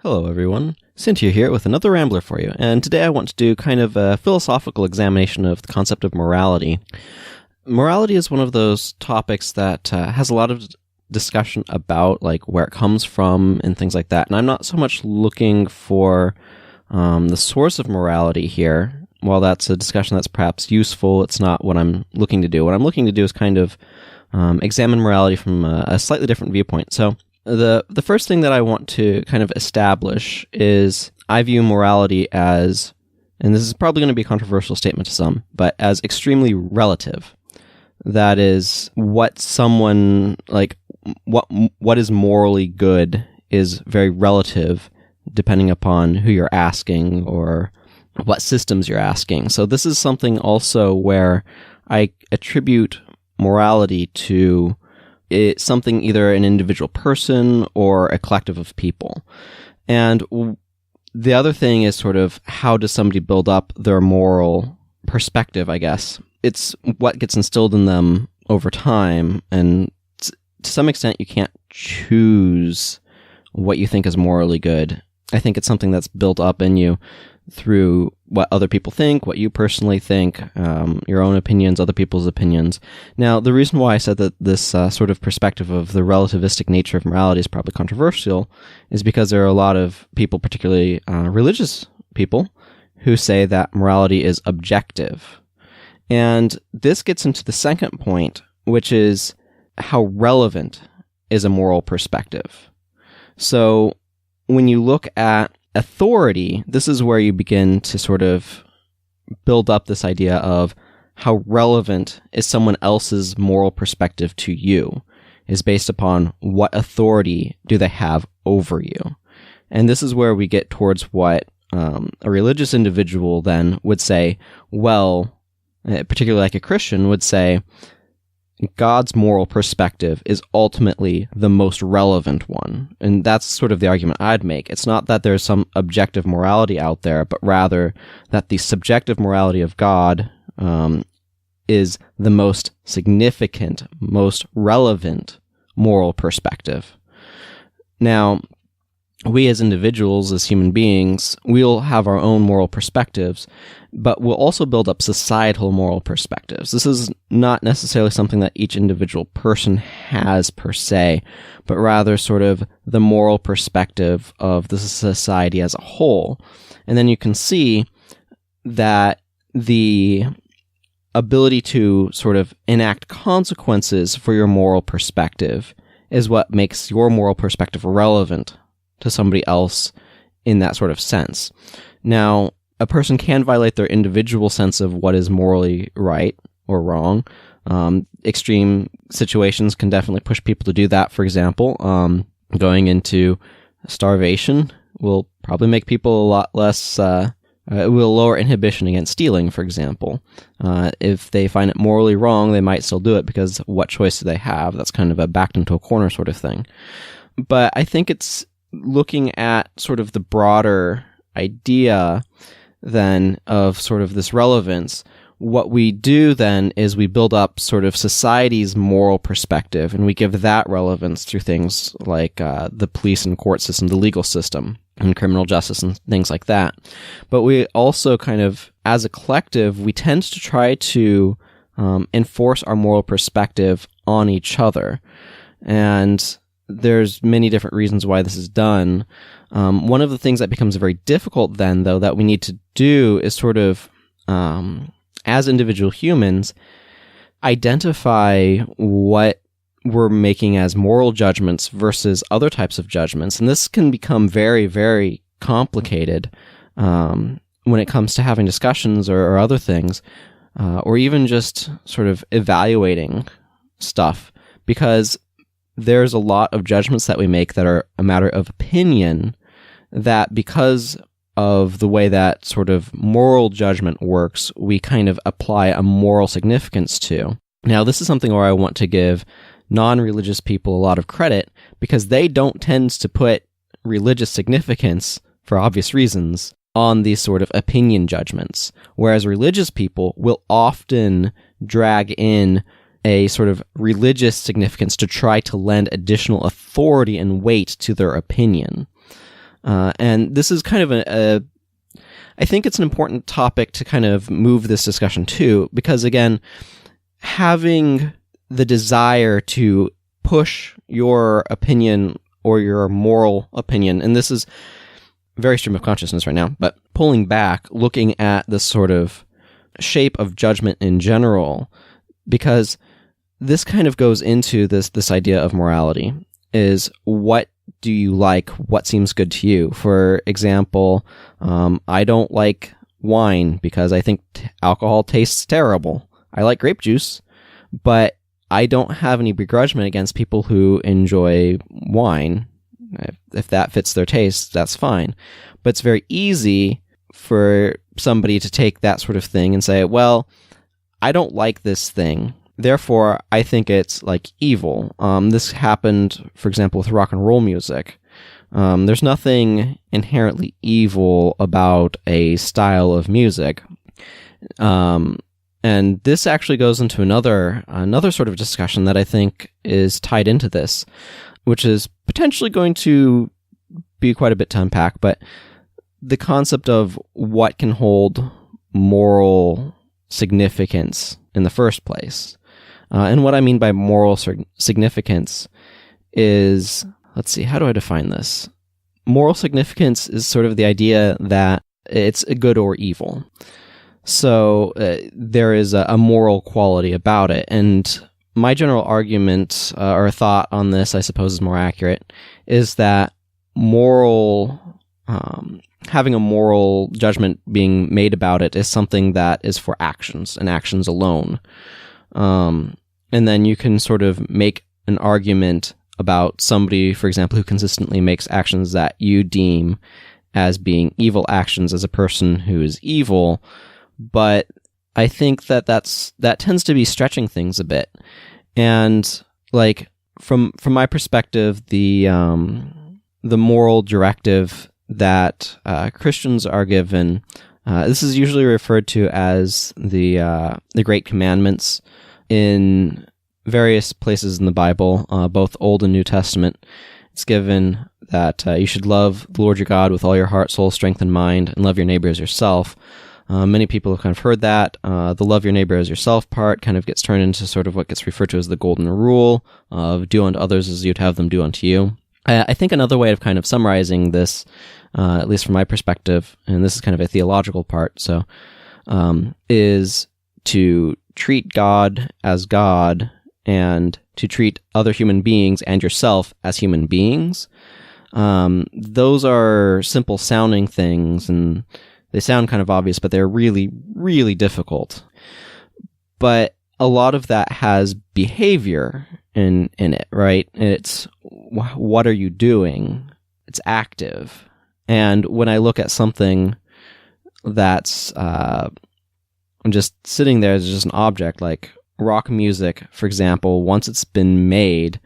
Hello everyone, Sientir here with another Rambler for you, and today I want to do kind of a philosophical examination of the concept of morality. Morality is one of those topics that has a lot of discussion about like where it comes from and things like that, and I'm not so much looking for the source of morality here. While that's a discussion that's perhaps useful, it's not what I'm looking to do. What I'm looking to do is kind of examine morality from a slightly different viewpoint. So the first thing that I want to kind of establish is I view morality as, and this is probably going to be a controversial statement to some, but as extremely relative. That is, what someone, like, what is morally good is very relative depending upon who you're asking or what systems you're asking. So this is something also where I attribute morality to it's something either an individual person or a collective of people. And the other thing is sort of how does somebody build up their moral perspective, I guess. It's what gets instilled in them over time, and to some extent you can't choose what you think is morally good. I think it's something that's built up in you through what other people think, what you personally think, your own opinions, other people's opinions. Now, the reason why I said that this sort of perspective of the relativistic nature of morality is probably controversial is because there are a lot of people, particularly religious people, who say that morality is objective. And this gets into the second point, which is how relevant is a moral perspective. So when you look at authority, this is where you begin to sort of build up this idea of how relevant is someone else's moral perspective to you, is based upon what authority do they have over you. And this is where we get towards what a religious individual then would say, well, particularly like a Christian would say, God's moral perspective is ultimately the most relevant one. And that's sort of the argument I'd make. It's not that there's some objective morality out there, but rather that the subjective morality of God is the most significant, most relevant moral perspective. Now, we as individuals, as human beings, we'll have our own moral perspectives, but we'll also build up societal moral perspectives. This is not necessarily something that each individual person has per se, but rather sort of the moral perspective of the society as a whole. And then you can see that the ability to sort of enact consequences for your moral perspective is what makes your moral perspective relevant to somebody else in that sort of sense. Now, a person can violate their individual sense of what is morally right or wrong. Extreme situations can definitely push people to do that. For example, going into starvation will probably make people a lot less, it will lower inhibition against stealing, for example. If they find it morally wrong, they might still do it because what choice do they have? That's kind of a backed into a corner sort of thing. But I think it's looking at sort of the broader idea then of sort of this relevance. What we do then is we build up sort of society's moral perspective, and we give that relevance through things like the police and court system, the legal system, and criminal justice and things like that. But we also kind of, as a collective, we tend to try to enforce our moral perspective on each other. And there's many different reasons why this is done. One of the things that becomes very difficult then, though, that we need to do is sort of, as individual humans, identify what we're making as moral judgments versus other types of judgments. And this can become very, very complicated when it comes to having discussions or other things, or even just sort of evaluating stuff, because there's a lot of judgments that we make that are a matter of opinion that because of the way that sort of moral judgment works, we kind of apply a moral significance to. Now, this is something where I want to give non-religious people a lot of credit because they don't tend to put religious significance, for obvious reasons, on these sort of opinion judgments, whereas religious people will often drag in a sort of religious significance to try to lend additional authority and weight to their opinion. And this is kind of I think it's an important topic to kind of move this discussion to, because again, having the desire to push your opinion or your moral opinion, and this is very stream of consciousness right now, but pulling back, looking at this sort of shape of judgment in general, because this kind of goes into this idea of morality, is what do you like? What seems good to you? For example, I don't like wine because I think alcohol tastes terrible. I like grape juice, but I don't have any begrudgment against people who enjoy wine. If that fits their taste, that's fine. But it's very easy for somebody to take that sort of thing and say, well, I don't like this thing, therefore I think it's like evil. This happened, for example, with rock and roll music. There's nothing inherently evil about a style of music. And this actually goes into another sort of discussion that I think is tied into this, which is potentially going to be quite a bit to unpack, but the concept of what can hold moral significance in the first place. And what I mean by moral significance is, let's see, how do I define this? Moral significance is sort of the idea that it's good or evil. So there is a moral quality about it. And my general argument or thought on this, I suppose is more accurate, is that having a moral judgment being made about it is something that is for actions and actions alone. And then you can sort of make an argument about somebody, for example, who consistently makes actions that you deem as being evil actions as a person who is evil. But I think that tends to be stretching things a bit. And like from my perspective, the moral directive that Christians are given, this is usually referred to as the Great Commandments in various places in the Bible, both Old and New Testament. It's given that you should love the Lord your God with all your heart, soul, strength, and mind, and love your neighbor as yourself. Many people have kind of heard that. The love your neighbor as yourself part kind of gets turned into sort of what gets referred to as the golden rule of do unto others as you'd have them do unto you. I think another way of kind of summarizing this, at least from my perspective, and this is kind of a theological part, so is to treat God as God and to treat other human beings and yourself as human beings. Those are simple sounding things, and they sound kind of obvious, but they're really, really difficult. But a lot of that has behavior in it, right? It's what are you doing? It's active. And when I look at something that's I'm just sitting there as just an object, like rock music, for example, once it's been made,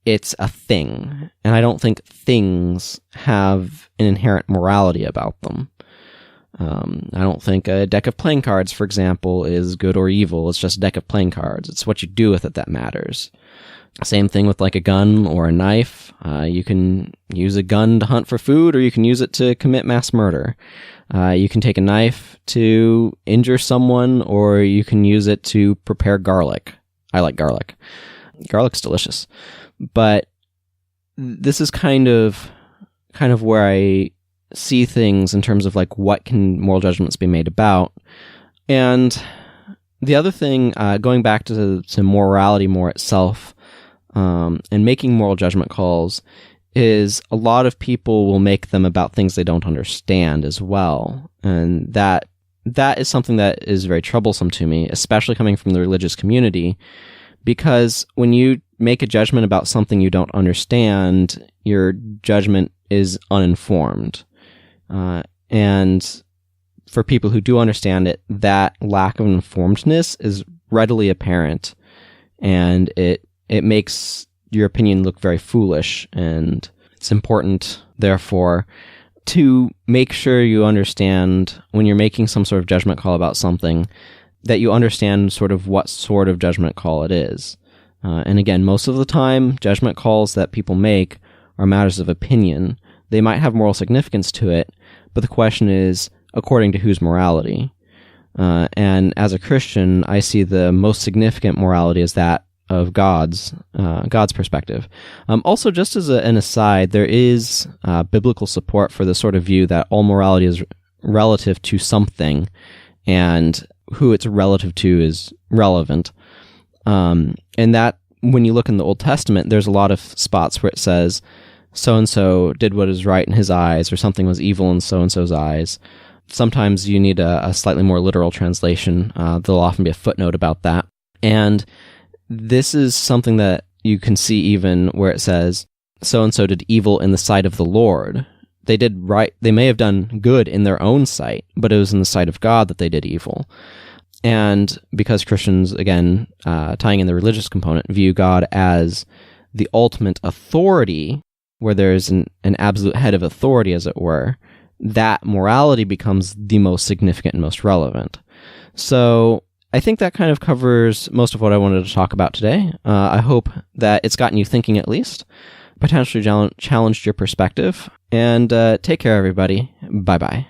it's a thing. And I don't think things have an inherent morality about them. I don't think a deck of playing cards, for example, is good or evil. It's just a deck of playing cards. It's what you do with it that matters. Same thing with like a gun or a knife. You can use a gun to hunt for food, or you can use it to commit mass murder. You can take a knife to injure someone, or you can use it to prepare garlic. I like garlic. Garlic's delicious. But this is kind of where I see things in terms of like what can moral judgments be made about. And the other thing, going back to morality more itself, and making moral judgment calls, is a lot of people will make them about things they don't understand as well. And that is something that is very troublesome to me, especially coming from the religious community, because when you make a judgment about something you don't understand, your judgment is uninformed. And for people who do understand it, that lack of informedness is readily apparent, and it makes your opinion look very foolish. And it's important, therefore, to make sure you understand when you're making some sort of judgment call about something, that you understand sort of what sort of judgment call it is. And again, most of the time, judgment calls that people make are matters of opinion. they might have moral significance to it, but the question is, according to whose morality? And as a Christian, I see the most significant morality as that of God's perspective. Also, just as an aside, there is biblical support for the sort of view that all morality is relative to something, and who it's relative to is relevant. And that, when you look in the Old Testament, there's a lot of spots where it says, so-and-so did what is right in his eyes, or something was evil in so-and-so's eyes. Sometimes you need a slightly more literal translation. There'll often be a footnote about that. And this is something that you can see even where it says, so-and-so did evil in the sight of the Lord. They did right. They may have done good in their own sight, but it was in the sight of God that they did evil. And because Christians, again, tying in the religious component, view God as the ultimate authority, where there's an absolute head of authority, as it were, that morality becomes the most significant and most relevant. So I think that kind of covers most of what I wanted to talk about today. I hope that it's gotten you thinking, at least, potentially challenged your perspective. And take care, everybody. Bye-bye.